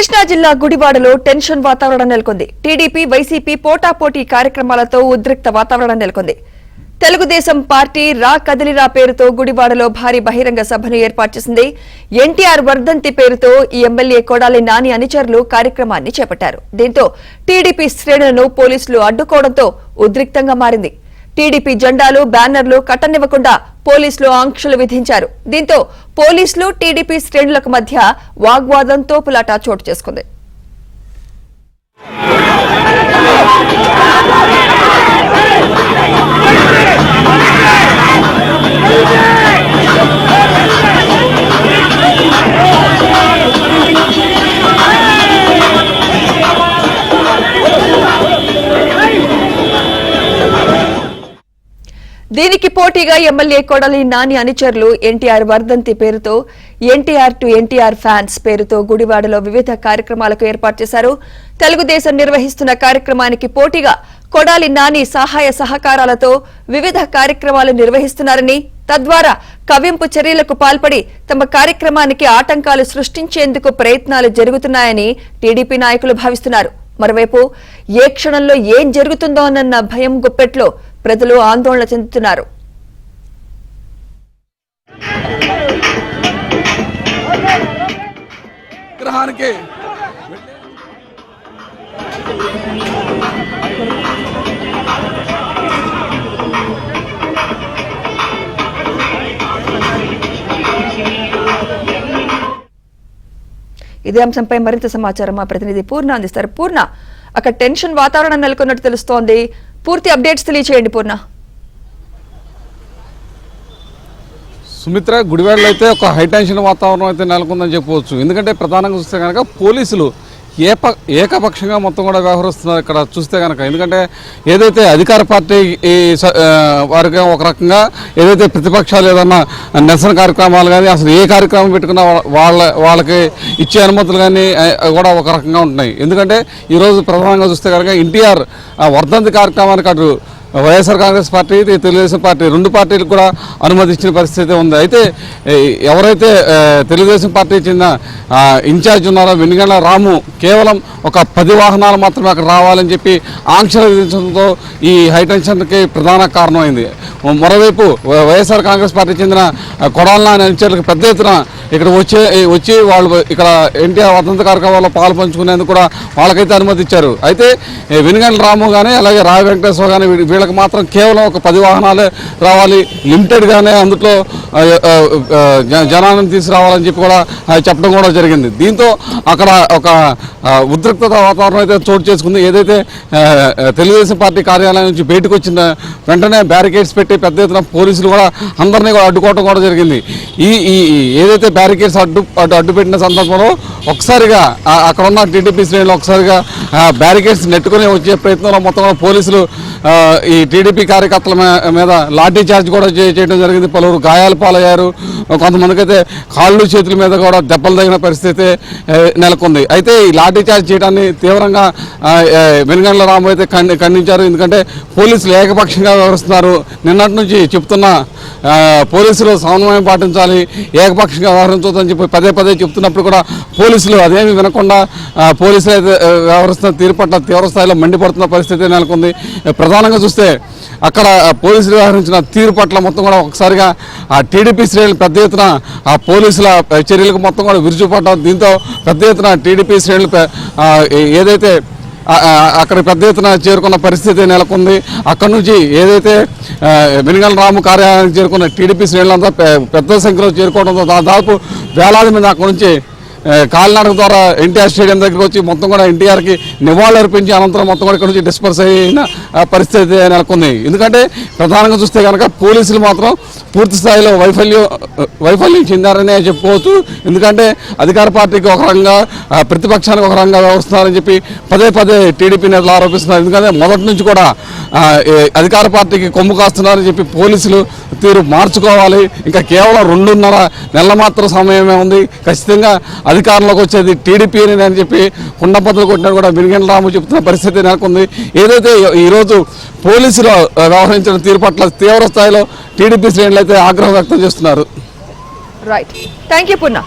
కృష్ణా జిల్లా గుడివాడలో టెన్షన్ వాతావరణం నెలకొంది. టీడీపీ వైసీపీ పోటాపోటీ కార్యక్రమాలతో ఉద్రిక్త వాతావరణం నెలకొంది. తెలుగుదేశం పార్టీ రా కదిలిరా పేరుతో గుడివాడలో భారీ బహిరంగ సభను ఏర్పాటు చేసింది. ఎన్టీఆర్ వర్ధంతి పేరుతో ఈ ఎమ్మెల్యే కొడాలి నాని అనుచరులు కార్యక్రమాన్ని చేపట్టారు. దీంతో టీడీపీ శ్రేణులను పోలీసులు అడ్డుకోవడంతో ఉద్రిక్తంగా మారింది. టీడీపీ జెండాలు బ్యానర్లు కట్టనివ్వకుండా పోలీసులు ఆంక్షలు విధించారు. దీంతో పోలీసులు టీడీపీ శ్రేణులకు మధ్య వాగ్వాదం తోపులాట చోటు చేసుకుంది. దీనికి పోటీగా ఎమ్మెల్యే కొడాలి నాని అనుచరులు ఎన్టీఆర్ వర్ధంతి పేరుతో ఎన్టీఆర్ టు ఎన్టీఆర్ ఫ్యాన్స్ పేరుతో గుడివాడలో వివిధ కార్యక్రమాలకు ఏర్పాటు చేశారు. తెలుగుదేశం నిర్వహిస్తున్న కార్యక్రమానికి పోటీగా కొడాలి నాని సహాయ సహకారాలతో వివిధ కార్యక్రమాలు నిర్వహిస్తున్నారని, తద్వారా కవ్వింపు చర్యలకు పాల్పడి తమ కార్యక్రమానికి ఆటంకాలు సృష్టించేందుకు ప్రయత్నాలు జరుగుతున్నాయని టీడీపీ నాయకులు భావిస్తున్నారు. మరోవైపు ఏ క్షణంలో ఏం జరుగుతుందోనన్న భయం గుప్పెట్లో ప్రజలు ఆందోళన చెందుతున్నారు. ఇదే అంశంపై మరింత సమాచారం మా ప్రతినిధి పూర్ణ అందిస్తారు. పూర్ణ, అక్కడ టెన్షన్ వాతావరణం నెలకొన్నట్టు తెలుస్తోంది. పూర్తి అప్డేట్స్ తెలియచేయండి పూర్ణ. సుమిత్ర, గుడివాడలో అయితే ఒక హైటెన్షన్ వాతావరణం అయితే నెలకొందని చెప్పవచ్చు. ఎందుకంటే ప్రధానంగా చూస్తే కనుక పోలీసులు ఏకపక్షంగా మొత్తం కూడా వ్యవహరిస్తున్నారు ఇక్కడ చూస్తే కనుక. ఎందుకంటే ఏదైతే అధికార పార్టీ వారికి ఒక రకంగా, ఏదైతే ప్రతిపక్షాలు ఏదన్నా నిరసన కార్యక్రమాలు కానీ అసలు ఏ కార్యక్రమం పెట్టుకున్నా వాళ్ళకి ఇచ్చే అనుమతులు కానీ కూడా ఒక రకంగా ఉంటున్నాయి. ఎందుకంటే ఈరోజు ప్రధానంగా చూస్తే కనుక ఎన్టీఆర్ వర్ధంతి కార్యక్రమానికి అటు వైఎస్ఆర్ కాంగ్రెస్ పార్టీ, తెలుగుదేశం పార్టీ రెండు పార్టీలకు కూడా అనుమతి ఇచ్చిన పరిస్థితి ఉంది. అయితే ఎవరైతే తెలుగుదేశం పార్టీ చెందిన ఇన్ఛార్జ్ ఉన్నారో వెనుగండ్ల రాము కేవలం ఒక 10 వాహనాలు మాత్రమే అక్కడ రావాలని చెప్పి ఆంక్షలు విధించడంతో ఈ హైటెన్షన్కి ప్రధాన కారణమైంది. మరోవైపు వైఎస్ఆర్ కాంగ్రెస్ పార్టీ చెందిన కొడాలి నాని అనుచరులకు పెద్ద ఎత్తున ఇక్కడ వచ్చి వాళ్ళు ఇక్కడ ఎన్టీఆర్ వర్ధంతి కార్యక్రమాల్లో పాలు పంచుకునేందుకు కూడా వాళ్ళకైతే అనుమతి ఇచ్చారు. అయితే వెనుగండ్ల రాము కానీ అలాగే రావి వెంకటేశ్వర కానీ వీళ్ళకి మాత్రం కేవలం ఒక 10 వాహనాలే రావాలి, లిమిటెడ్గానే అందులో జనాన్ని తీసుకురావాలని చెప్పి కూడా చెప్పడం కూడా జరిగింది. దీంతో అక్కడ ఒక ఉద్రిక్తత వాతావరణం అయితే చోటు చేసుకుంది. ఏదైతే తెలుగుదేశం పార్టీ కార్యాలయం నుంచి బయటకు వచ్చిన వెంటనే బ్యారికేడ్స్ పెట్టి పెద్ద ఎత్తున పోలీసులు కూడా అందరినీ కూడా అడ్డుకోవడం కూడా జరిగింది. ఈ ఏదైతే బ్యారికేడ్స్ అడ్డుపెట్టిన సందర్భంలో ఒకసారిగా అక్కడ ఉన్న టీడీపీ శ్రేణులు ఒకసారిగా బ్యారికేడ్స్ నెట్టుకుని వచ్చే ప్రయత్నంలో మొత్తం పోలీసులు ఈ టీడీపీ కార్యకర్తల మీద లాఠీ చార్జ్ కూడా చేయడం జరిగింది. పలువురు గాయాలు పాలయ్యారు. కొంతమందికి అయితే కాళ్ళు చేతుల మీద కూడా దెబ్బలు తగిన పరిస్థితి నెలకొంది. అయితే ఈ లాఠీ చార్జ్ చేయడాన్ని తీవ్రంగా వెనుగండ్ల రాము అయితే ఖండించారు. ఎందుకంటే పోలీసులు ఏకపక్షంగా వ్యవహరిస్తున్నారు. నిన్నటి నుంచి చెప్తున్న పోలీసులు సమన్వయం పాటించాలి, ఏకపక్షంగా వ్యవహరించవద్దని చెప్పి పదే చెప్తున్నప్పుడు కూడా పోలీసులు అదేమి వినకుండా పోలీసులు అయితే వ్యవహరిస్తున్న తీరు పట్ల తీవ్ర స్థాయిలో మండిపడుతున్న పరిస్థితి నెలకొంది. ప్రధానంగా చూస్తే అక్కడ పోలీసులు వ్యవహరించిన తీరు పట్ల మొత్తం కూడా ఒకసారిగా ఆ టీడీపీ శ్రేణులు పెద్ద ఎత్తున ఆ పోలీసుల చర్యలకు మొత్తం కూడా విరుచుపడ్డారు. దీంతో పెద్ద ఎత్తున టీడీపీ శ్రేణులు ఏదైతే అక్కడ పెద్ద ఎత్తున చేరుకున్న పరిస్థితి నెలకొంది. అక్కడ నుంచి ఏదైతే వెనుగండ్ల రాము కార్యాలయానికి చేరుకున్న టీడీపీ శ్రేణులంతా పెద్ద సంఖ్యలో చేరుకోవడంతో దాదాపు వేలాది మంది అక్కడ నుంచి కాలినడక ద్వారా ఎన్టీఆర్ స్టేడియం దగ్గరకు వచ్చి మొత్తం కూడా ఎన్టీఆర్కి నివాళులు అర్పించి అనంతరం మొత్తం కూడా ఇక్కడ నుంచి డిస్పర్స్ అయిన పరిస్థితి నెలకొంది. ఎందుకంటే ప్రధానంగా చూస్తే కనుక పోలీసులు మాత్రం పూర్తి స్థాయిలో వైఫల్యం చెందారనే చెప్పుకోవచ్చు. ఎందుకంటే అధికార పార్టీకి ఒక రకంగా, ప్రతిపక్షానికి ఒక రకంగా వ్యవహరిస్తున్నారని చెప్పి పదే టీడీపీ నేతలు ఆరోపిస్తున్నారు. ఎందుకంటే మొదటి నుంచి కూడా అధికార పార్టీకి కొమ్ము కాస్తున్నారని చెప్పి పోలీసులు తీరు మార్చుకోవాలి. ఇంకా కేవలం 2.5 నెలల మాత్రం సమయమే ఉంది. ఖచ్చితంగా అధికారంలోకి వచ్చేది టీడీపీ అని చెప్పి కుండబద్దలు కొట్టినట్టు కూడా వెనుగండ్ల రాము చెప్తున్న పరిస్థితి నెలకొంది. ఏదైతే ఈరోజు పోలీసులు వ్యవహరించిన తీరు పట్ల తీవ్ర స్థాయిలో టీడీపీ శ్రేణులు అయితే ఆగ్రహం వ్యక్తం చేస్తున్నారు. Right, thank you Purna.